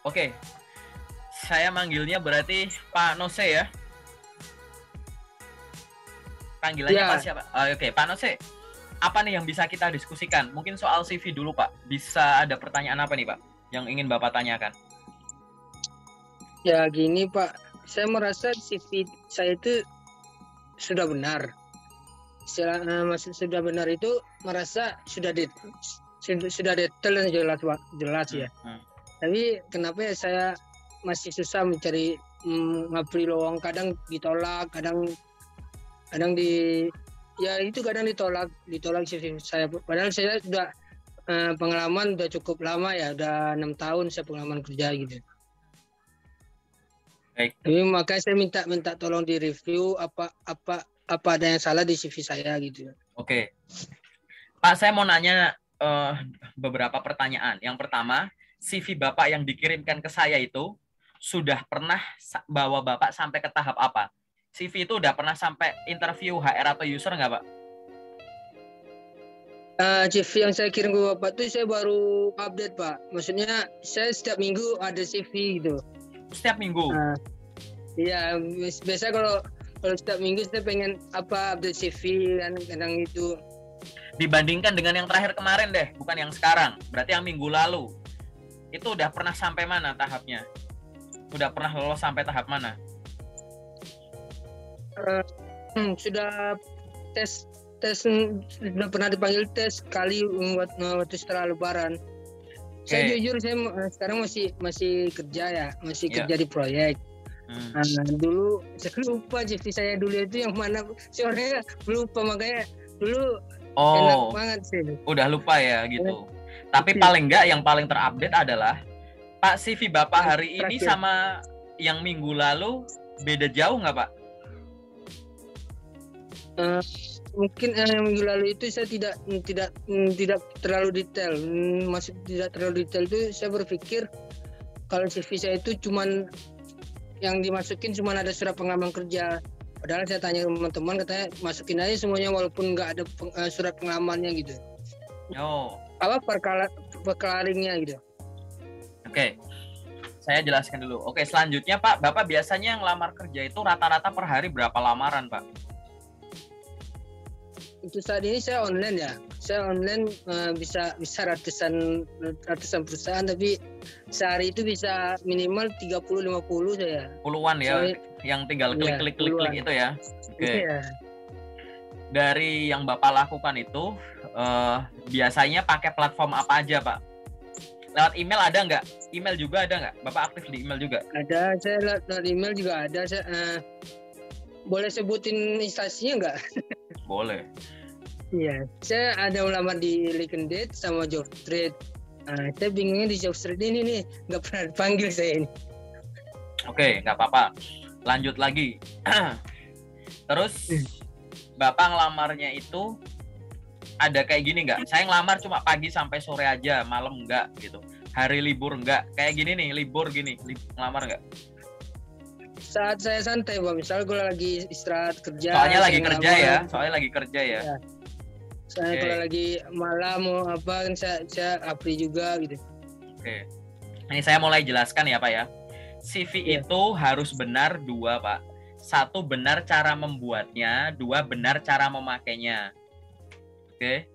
Oke, saya manggilnya berarti Pak Nose ya. Panggilannya Ya, Pak siapa? Oke, Pak Nose. Apa nih yang bisa kita diskusikan? Mungkin soal CV dulu, Pak. Bisa ada pertanyaan apa nih, Pak, yang ingin Bapak tanyakan? ya gini Pak, saya merasa CV saya itu sudah benar. Maksud sudah benar itu merasa sudah detail dan jelas jelas ya. Tapi kenapa ya saya masih susah mencari ngapri lowong, kadang ditolak, kadang kadang ditolak CV saya. Padahal saya sudah pengalaman udah cukup lama ya, udah 6 tahun saya pengalaman kerja gitu. Baik. Jadi makanya saya minta tolong di review apa ada yang salah di CV saya gitu. Oke. Pak, saya mau nanya beberapa pertanyaan. Yang pertama, CV Bapak yang dikirimkan ke saya itu sudah pernah bawa Bapak sampai ke tahap apa? CV itu udah pernah sampai interview HR atau user nggak, Pak? CV yang saya kirim ke Bapak tuh saya baru update Pak. Maksudnya saya setiap minggu ada CV gitu. Setiap minggu? Iya, biasa kalau setiap minggu saya pengen update CV kan kadang itu. Dibandingkan dengan yang terakhir kemarin deh, bukan yang sekarang. Berarti yang minggu lalu. Itu udah pernah sampai mana tahapnya? Udah pernah lolos sampai tahap mana? Sudah tes sudah pernah dipanggil tes sekali waktu setelah Lebaran. Saya jujur saya sekarang masih kerja ya, kerja di proyek. Dulu saya lupa CV saya dulu itu yang mana, sebenarnya lupa, makanya dulu enak banget sih. Udah lupa ya gitu. Tapi paling enggak yang paling terupdate adalah Pak, CV Bapak hari ini sama yang minggu lalu beda jauh nggak, Pak? Mungkin yang minggu lalu itu saya tidak terlalu detail. Masih tidak terlalu detail itu saya berpikir kalau CV saya itu cuman yang dimasukin cuma ada surat pengalaman kerja. Padahal saya tanya teman-teman, katanya masukin aja semuanya walaupun nggak ada surat pengalamannya gitu. Perkelaringnya gitu. Oke. Saya jelaskan dulu. Oke, selanjutnya Pak, Bapak biasanya ngelamar kerja itu rata-rata per hari berapa lamaran, Pak? Untuk saat ini saya online ya. Saya online bisa ratusan perusahaan, tapi sehari itu bisa minimal 30-50 saya. Puluhan ya, yang tinggal klik itu ya. Oke. Iya. Dari yang Bapak lakukan itu biasanya pakai platform apa aja, Pak? Lewat email ada nggak? Email juga ada nggak? Bapak aktif di email juga? Ada, saya lewat email juga ada. Boleh sebutin instansinya nggak? Boleh. Iya, saya ada melamar di LinkedIn sama Jobstreet. Saya bingungnya di Jobstreet ini nih, nggak pernah dipanggil saya ini. Oke, nggak apa-apa. Lanjut lagi. Terus Bapak ngelamarnya itu ada kayak gini nggak? Saya ngelamar cuma pagi sampai sore aja, malam nggak gitu. Hari libur nggak? Kayak gini nih, libur gini, ngelamar nggak? Saat saya santai, Pak. Misalnya gue lagi istirahat kerja. Soalnya lagi kerja ya. Soalnya lagi kerja ya. Saya kalau lagi malam mau apa kan saya update juga gitu. Oke. Ini saya mulai jelaskan ya, Pak ya. CV itu harus benar dua, Pak. Satu, benar cara membuatnya. Dua, benar cara memakainya. Oke.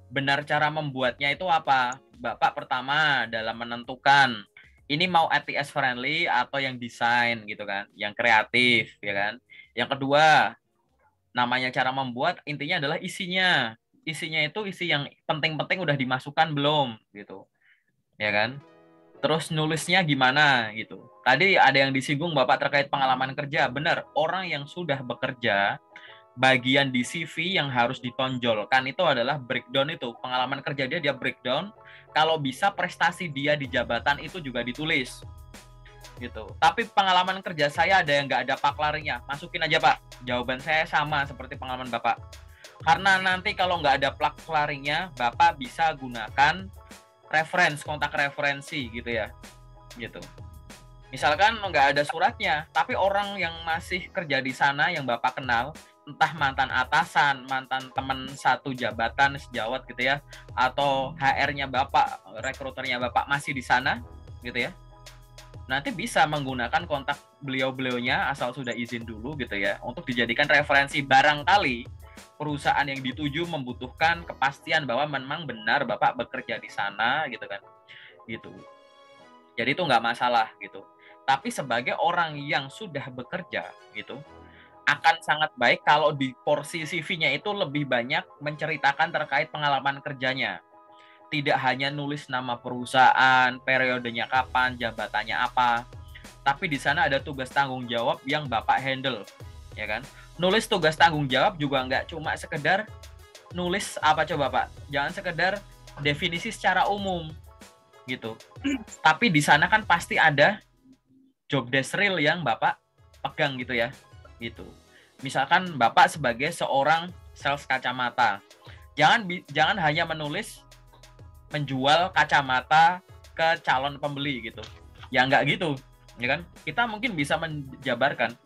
Benar cara membuatnya itu apa? Bapak pertama dalam menentukan ini mau ATS friendly atau yang desain gitu kan, yang kreatif ya kan. Yang kedua, namanya cara membuat, intinya adalah isinya. Isinya itu isi yang penting-penting udah dimasukkan belum gitu. Ya kan? Terus nulisnya gimana gitu. Tadi ada yang disinggung Bapak terkait pengalaman kerja. Benar, orang yang sudah bekerja, bagian di CV yang harus ditonjolkan itu adalah breakdown itu. Pengalaman kerja dia breakdown. Kalau bisa prestasi dia di jabatan itu juga ditulis. Gitu. Tapi pengalaman kerja saya ada yang nggak ada paklarinya. Masukin aja, Pak. Jawaban saya sama seperti pengalaman Bapak. Karena nanti kalau nggak ada paklarinya, Bapak bisa gunakan kontak referensi gitu ya. Gitu. Misalkan nggak ada suratnya, tapi orang yang masih kerja di sana yang Bapak kenal, entah mantan atasan, mantan teman satu jabatan sejawat gitu ya, atau HR-nya Bapak, rekruternya Bapak masih di sana gitu ya. nanti bisa menggunakan kontak beliau-beliaunya asal sudah izin dulu gitu ya, untuk dijadikan referensi. Barangkali perusahaan yang dituju membutuhkan kepastian bahwa memang benar Bapak bekerja di sana gitu kan. Gitu. Jadi itu nggak masalah gitu. Tapi sebagai orang yang sudah bekerja gitu, akan sangat baik kalau di porsi CV-nya itu lebih banyak menceritakan terkait pengalaman kerjanya. Tidak hanya nulis nama perusahaan, periodenya kapan, jabatannya apa, tapi di sana ada tugas tanggung jawab yang Bapak handle, ya kan? Nulis tugas tanggung jawab juga nggak cuma sekedar nulis apa coba Pak, jangan sekedar definisi secara umum gitu. Tapi di sana kan pasti ada job desk real yang Bapak pegang gitu ya, gitu. Misalkan Bapak sebagai seorang sales kacamata, jangan hanya menulis menjual kacamata ke calon pembeli gitu. Ya nggak gitu, ya kan? Kita mungkin bisa menjabarkan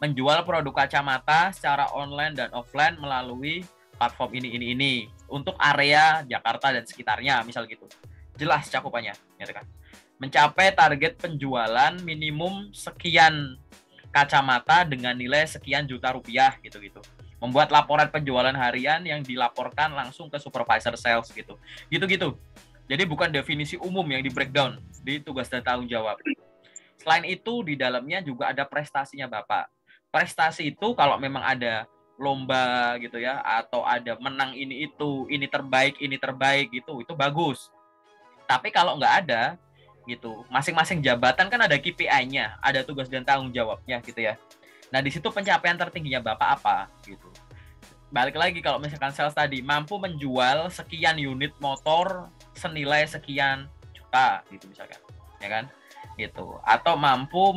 menjual produk kacamata secara online dan offline melalui platform ini untuk area Jakarta dan sekitarnya, misal gitu. Jelas cakupannya, ya kan? Mencapai target penjualan minimum sekian kacamata dengan nilai sekian juta rupiah gitu-gitu. Membuat laporan penjualan harian yang dilaporkan langsung ke supervisor sales gitu. Gitu-gitu. Jadi bukan definisi umum yang di breakdown di tugas dan tanggung jawab. Selain itu di dalamnya juga ada prestasinya Bapak. Prestasi itu kalau memang ada lomba gitu ya, atau ada menang ini terbaik gitu, itu bagus. Tapi kalau nggak ada gitu, masing-masing jabatan kan ada KPI-nya, ada tugas dan tanggung jawabnya gitu ya. Nah, di situ pencapaian tertingginya Bapak apa gitu. Balik lagi kalau misalkan sales tadi mampu menjual sekian unit motor senilai sekian juta gitu misalkan, ya kan? Gitu. Atau mampu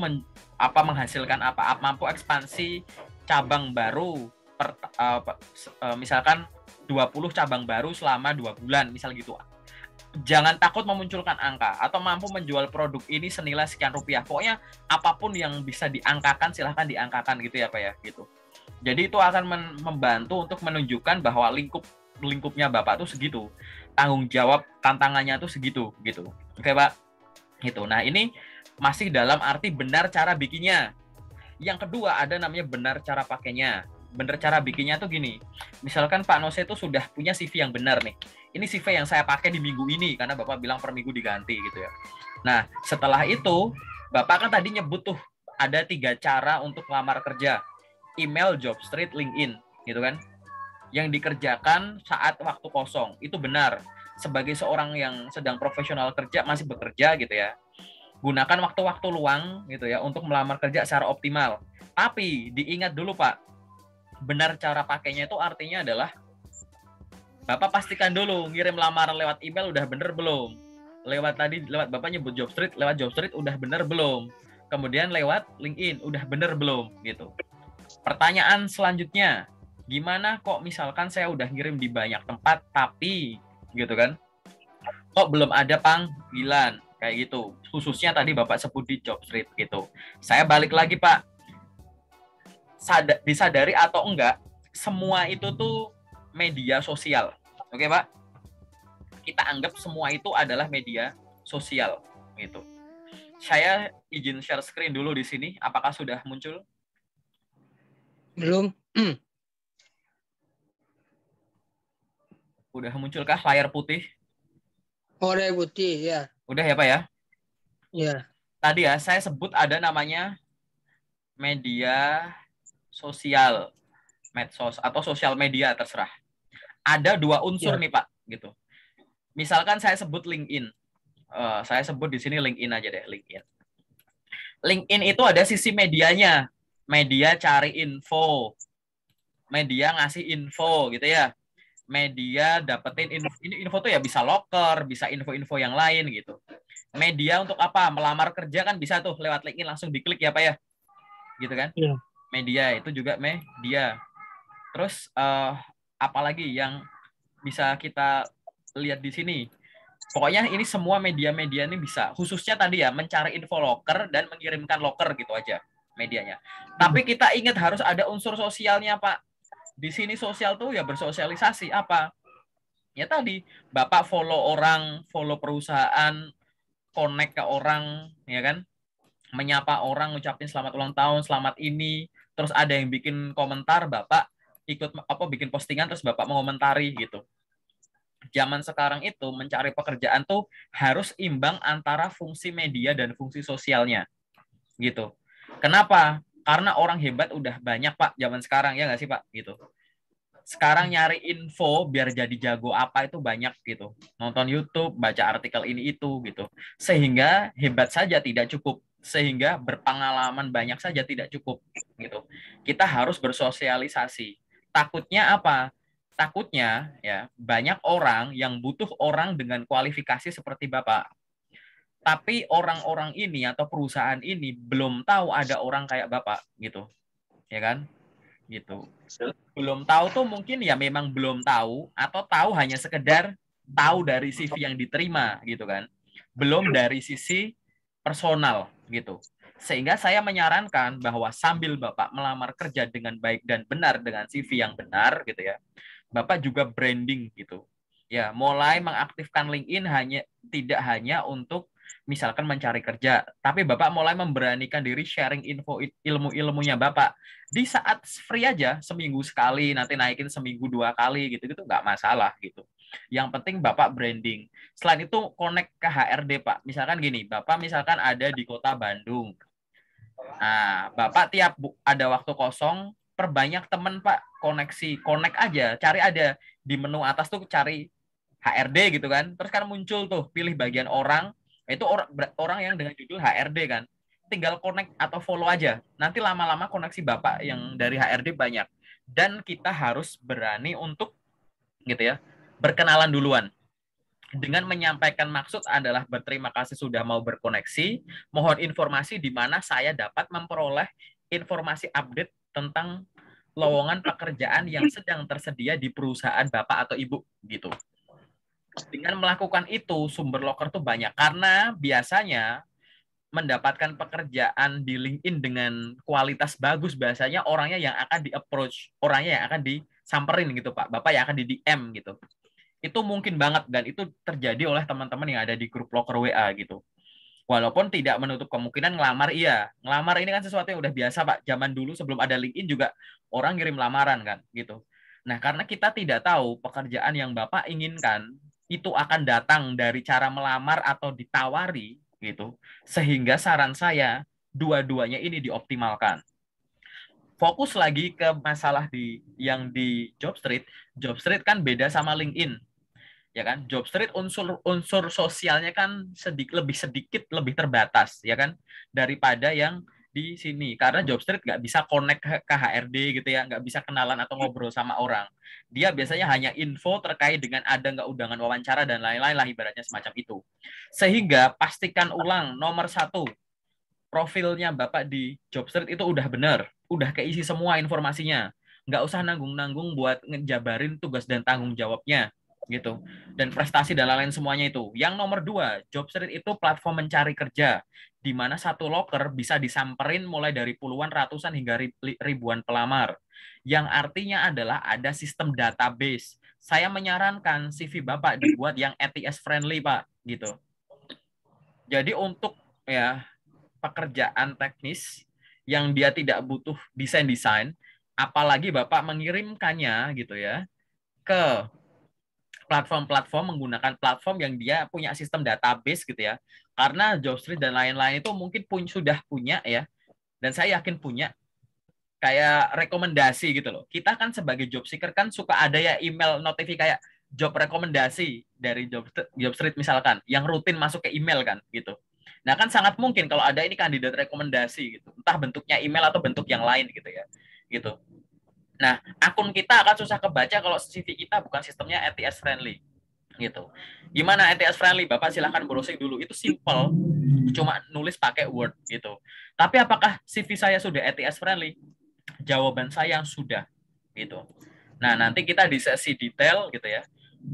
menghasilkan mampu ekspansi cabang baru misalkan 20 cabang baru selama 2 bulan misal gitu. Jangan takut memunculkan angka, atau mampu menjual produk ini senilai sekian rupiah. Pokoknya apapun yang bisa diangkakan silahkan diangkakan gitu ya Pak ya gitu. Jadi itu akan membantu untuk menunjukkan bahwa lingkupnya Bapak tuh segitu, tanggung jawab tantangannya tuh segitu gitu. Oke Pak, gitu. Nah ini masih dalam arti benar cara bikinnya. Yang kedua ada namanya benar cara pakainya. Benar cara bikinnya tuh gini, misalkan Pak Nose itu sudah punya CV yang benar nih, ini CV yang saya pakai di minggu ini karena Bapak bilang per minggu diganti gitu ya. Nah setelah itu Bapak kan tadi nyebut tuh ada 3 cara untuk lamar kerja, email, job street, LinkedIn gitu kan, yang dikerjakan saat waktu kosong. Itu benar, sebagai seorang yang sedang profesional kerja, masih bekerja gitu ya, gunakan waktu-waktu luang gitu ya untuk melamar kerja secara optimal. Tapi diingat dulu Pak, benar cara pakainya itu artinya adalah Bapak pastikan dulu ngirim lamaran lewat email udah bener belum, lewat Bapak nyebut job street, lewat job street udah bener belum, kemudian lewat LinkedIn udah bener belum gitu. Pertanyaan selanjutnya, gimana kok misalkan saya udah ngirim di banyak tempat tapi gitu kan kok belum ada panggilan kayak gitu, khususnya tadi Bapak sebut di job street gitu. Saya balik lagi Pak, disadari atau enggak, semua itu tuh media sosial. Oke Pak? Kita anggap semua itu adalah media sosial gitu. Saya izin share screen dulu di sini. Apakah sudah muncul? Belum. Udah munculkah layar putih? Oh, layar putih ya. Udah ya Pak ya? Ya. Tadi ya saya sebut ada namanya media sosial, medsos atau sosial media terserah. Ada 2 unsur nih Pak gitu. Misalkan saya sebut LinkedIn. Saya sebut di sini LinkedIn aja deh, LinkedIn. LinkedIn itu ada sisi medianya. Media cari info. Media ngasih info gitu ya. Media dapetin info tuh ya bisa loker, bisa info-info yang lain gitu. Media untuk apa? Melamar kerja kan bisa tuh lewat LinkedIn langsung diklik ya Pak ya. Gitu kan? Ya. Media itu juga media. Terus apalagi yang bisa kita lihat di sini? Pokoknya ini semua media-media ini bisa. Khususnya tadi ya, mencari info loker dan mengirimkan loker gitu aja medianya. Tapi kita ingat harus ada unsur sosialnya, Pak. Di sini sosial tuh ya bersosialisasi apa? Ya tadi, Bapak follow orang, follow perusahaan, connect ke orang, ya kan? menyapa orang, ngucapin selamat ulang tahun, selamat ini, terus ada yang bikin komentar, Bapak ikut bikin postingan terus Bapak mengomentari gitu. Zaman sekarang itu mencari pekerjaan tuh harus imbang antara fungsi media dan fungsi sosialnya gitu. Kenapa? Karena orang hebat udah banyak Pak zaman sekarang, ya nggak sih Pak gitu. Sekarang nyari info biar jadi jago apa itu banyak gitu. Nonton YouTube, baca artikel ini itu gitu. Sehingga hebat saja tidak cukup. Sehingga berpengalaman banyak saja tidak cukup gitu. Kita harus bersosialisasi. Takutnya apa? Takutnya ya banyak orang yang butuh orang dengan kualifikasi seperti Bapak. Tapi orang-orang ini atau perusahaan ini belum tahu ada orang kayak Bapak gitu. Ya kan? Gitu. Belum tahu tuh mungkin ya memang belum tahu atau tahu hanya sekedar tahu dari CV yang diterima gitu kan. Belum dari sisi personal gitu. Sehingga saya menyarankan bahwa sambil Bapak melamar kerja dengan baik dan benar dengan CV yang benar gitu ya. Bapak juga branding gitu. Ya, mulai mengaktifkan LinkedIn tidak hanya untuk misalkan mencari kerja, tapi Bapak mulai memberanikan diri sharing info ilmu-ilmunya Bapak. Di saat free aja, seminggu sekali, nanti naikin seminggu 2 kali gitu-gitu nggak masalah gitu. Yang penting Bapak branding. Selain itu connect ke HRD Pak. Misalkan gini, Bapak misalkan ada di kota Bandung. Nah, Bapak tiap ada waktu kosong, perbanyak teman Pak, connect aja, cari ada di menu atas tuh cari HRD gitu kan. Terus kan muncul tuh pilih bagian orang, itu orang yang dengan judul HRD kan. Tinggal connect atau follow aja. Nanti lama-lama koneksi Bapak yang dari HRD banyak. Dan kita harus berani untuk gitu ya, berkenalan duluan. Dengan menyampaikan maksud adalah berterima kasih sudah mau berkoneksi, mohon informasi di mana saya dapat memperoleh informasi update tentang lowongan pekerjaan yang sedang tersedia di perusahaan Bapak atau Ibu gitu. Dengan melakukan itu sumber loker tuh banyak karena biasanya mendapatkan pekerjaan di LinkedIn dengan kualitas bagus biasanya orangnya yang akan di-approach, orangnya yang akan disamperin gitu Pak, Bapak yang akan di DM gitu. Itu mungkin banget dan itu terjadi oleh teman-teman yang ada di grup loker WA gitu. Walaupun tidak menutup kemungkinan ngelamar iya. Ngelamar ini kan sesuatu yang udah biasa Pak. Zaman dulu sebelum ada LinkedIn juga orang ngirim lamaran kan gitu. Nah, karena kita tidak tahu pekerjaan yang Bapak inginkan itu akan datang dari cara melamar atau ditawari gitu. Sehingga saran saya dua-duanya ini dioptimalkan. Fokus lagi ke masalah yang di Jobstreet. Jobstreet kan beda sama LinkedIn ya kan. Jobstreet unsur sosialnya kan lebih sedikit lebih terbatas ya kan daripada yang di sini karena Jobstreet nggak bisa connect ke HRD gitu ya, nggak bisa kenalan atau ngobrol sama orang. Dia biasanya hanya info terkait dengan ada nggak undangan wawancara dan lain-lain lah ibaratnya semacam itu. Sehingga pastikan ulang nomor 1 profilnya Bapak di Jobstreet itu udah benar, udah keisi semua informasinya. Nggak usah nanggung-nanggung buat ngejabarin tugas dan tanggung jawabnya gitu dan prestasi dan lain-lain semuanya itu. Yang nomor 2, Jobstreet itu platform mencari kerja di mana satu loker bisa disamperin mulai dari puluhan, ratusan hingga ribuan pelamar. Yang artinya adalah ada sistem database. Saya menyarankan CV Bapak dibuat yang ATS friendly, Pak, gitu. Jadi untuk ya pekerjaan teknis yang dia tidak butuh desain-desain, apalagi Bapak mengirimkannya gitu ya ke platform-platform menggunakan platform yang dia punya sistem database gitu ya. Karena Jobstreet dan lain-lain itu mungkin sudah punya ya. Dan saya yakin punya kayak rekomendasi gitu loh. Kita kan sebagai job seeker kan suka ada ya email notifikasi kayak job rekomendasi dari Jobstreet misalkan yang rutin masuk ke email kan gitu. Nah kan sangat mungkin kalau ada ini kandidat rekomendasi gitu. Entah bentuknya email atau bentuk yang lain gitu ya. Gitu. Nah, akun kita akan susah kebaca kalau CV kita bukan sistemnya ATS friendly. Gitu. Gimana ATS friendly? Bapak silahkan browsing dulu. Itu simple, cuma nulis pakai Word gitu. Tapi apakah CV saya sudah ATS friendly? Jawaban saya sudah gitu. Nah, nanti kita di sesi detail gitu ya.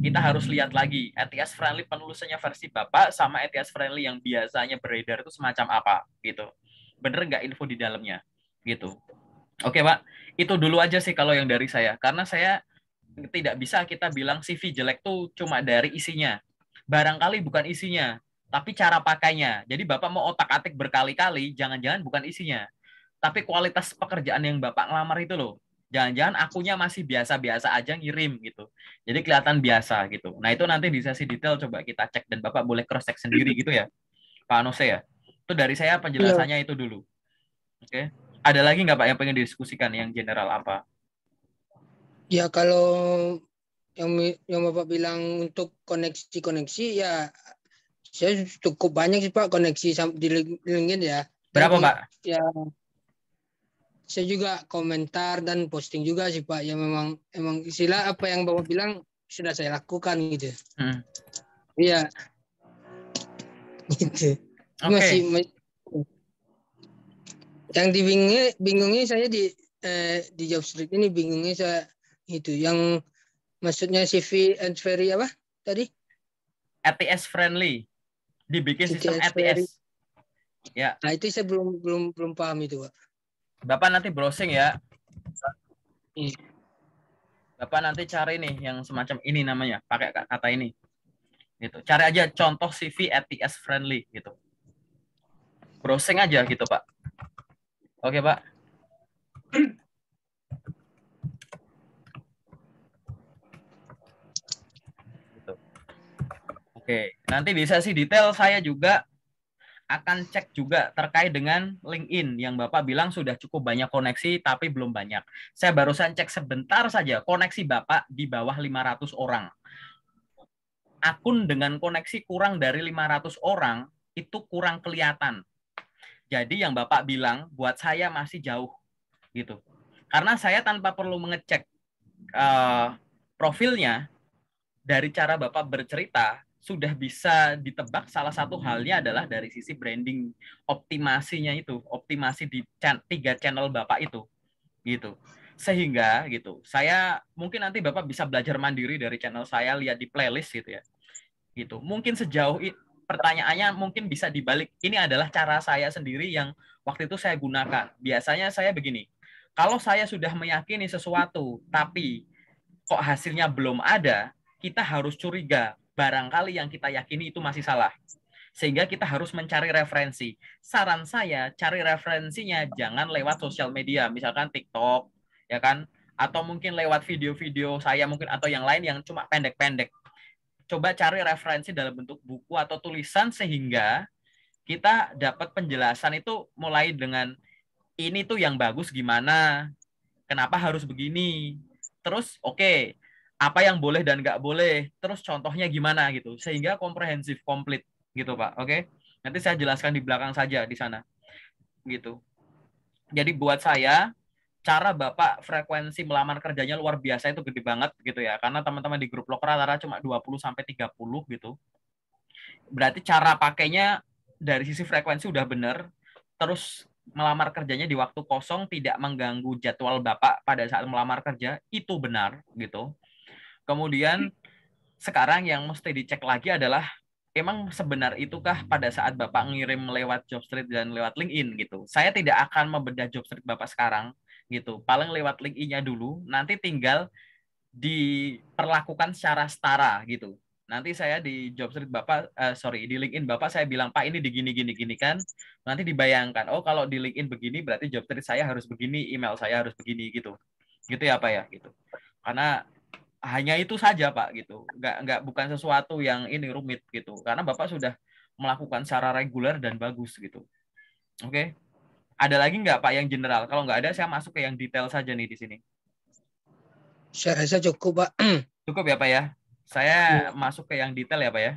Kita harus lihat lagi ATS friendly penulisannya versi Bapak sama ATS friendly yang biasanya beredar itu semacam apa gitu. Bener nggak info di dalamnya gitu. Oke, Pak. Itu dulu aja sih kalau yang dari saya. Karena saya tidak bisa kita bilang CV jelek tuh cuma dari isinya. Barangkali bukan isinya, tapi cara pakainya. Jadi Bapak mau otak-atik berkali-kali, jangan-jangan bukan isinya, tapi kualitas pekerjaan yang Bapak ngelamar itu loh. Jangan-jangan akunya masih biasa-biasa aja ngirim gitu. Jadi kelihatan biasa gitu. Nah, itu nanti di sesi detail coba kita cek dan Bapak boleh cross check sendiri gitu ya, Pak Anose ya. Itu dari saya Iya. penjelasannya itu dulu. Oke. Ada lagi nggak Pak yang pengen didiskusikan yang general apa? Ya kalau yang Bapak bilang untuk koneksi-koneksi ya saya cukup banyak sih Pak koneksi di LinkedIn ya. Dan Berapa Pak? ya saya juga komentar dan posting juga sih Pak. Ya emang istilah apa yang Bapak bilang sudah saya lakukan gitu. Iya, gitu. Oke. Yang bingungnya saya di job street ini bingungnya saya itu yang maksudnya CV and very apa tadi? ATS friendly. Dibikin sistem CTS very. ATS. Ya. Nah itu saya belum paham itu Pak. Bapak nanti browsing ya. Iya. Bapak nanti cari nih yang semacam ini namanya, pakai kata ini. Gitu. Cari aja contoh CV ATS friendly gitu. Browsing aja gitu, Pak. Oke, Pak. Gitu. Oke, nanti di sesi detail saya juga akan cek juga terkait dengan LinkedIn yang Bapak bilang sudah cukup banyak koneksi tapi belum banyak. Saya barusan cek sebentar saja koneksi Bapak di bawah 500 orang. Akun dengan koneksi kurang dari 500 orang itu kurang kelihatan. Jadi yang Bapak bilang buat saya masih jauh gitu. Karena saya tanpa perlu mengecek profilnya, dari cara Bapak bercerita sudah bisa ditebak salah satu halnya adalah dari sisi branding optimasinya itu, optimasi di 3 channel Bapak itu gitu. Sehingga gitu, saya mungkin nanti Bapak bisa belajar mandiri dari channel saya, lihat di playlist gitu ya. Gitu. Mungkin sejauh pertanyaannya mungkin bisa dibalik. Ini adalah cara saya sendiri yang waktu itu saya gunakan. Biasanya saya begini, kalau saya sudah meyakini sesuatu, tapi kok hasilnya belum ada, kita harus curiga. Barangkali yang kita yakini itu masih salah. Sehingga kita harus mencari referensi. Saran saya, cari referensinya jangan lewat sosial media, misalkan TikTok, ya kan? Atau mungkin lewat video-video saya mungkin atau yang lain yang cuma pendek-pendek. Coba cari referensi dalam bentuk buku atau tulisan sehingga kita dapat penjelasan itu mulai dengan ini tuh yang bagus gimana, kenapa harus begini, terus oke, apa yang boleh dan nggak boleh, terus contohnya gimana gitu, sehingga komprehensif, komplit gitu Pak, oke? Nanti saya jelaskan di belakang saja di sana, gitu. Jadi buat saya, cara Bapak frekuensi melamar kerjanya luar biasa itu gede banget gitu ya, karena teman-teman di grup lokal rata-rata cuma 20-30 gitu. Berarti cara pakainya dari sisi frekuensi udah bener, terus melamar kerjanya di waktu kosong tidak mengganggu jadwal Bapak pada saat melamar kerja, itu benar gitu. Kemudian sekarang yang mesti dicek lagi adalah emang sebenar itukah pada saat Bapak ngirim lewat Jobstreet dan lewat LinkedIn gitu. Saya tidak akan membedah Jobstreet Bapak sekarang gitu. Paling lewat LinkedIn-nya dulu, nanti tinggal diperlakukan secara setara gitu. Nanti saya di Jobstreet Bapak, di LinkedIn Bapak saya bilang, Pak ini di gini kan. Nanti dibayangkan, oh kalau di LinkedIn begini berarti Jobstreet saya harus begini, email saya harus begini gitu. Gitu ya Pak ya gitu. Karena hanya itu saja Pak gitu. Bukan sesuatu yang ini rumit gitu. Karena Bapak sudah melakukan secara reguler dan bagus gitu. Oke. Ada lagi nggak Pak yang general? Kalau nggak ada saya masuk ke yang detail saja nih di sini. Saya rasa cukup Pak. Cukup ya Pak ya. Saya masuk ke yang detail ya Pak ya.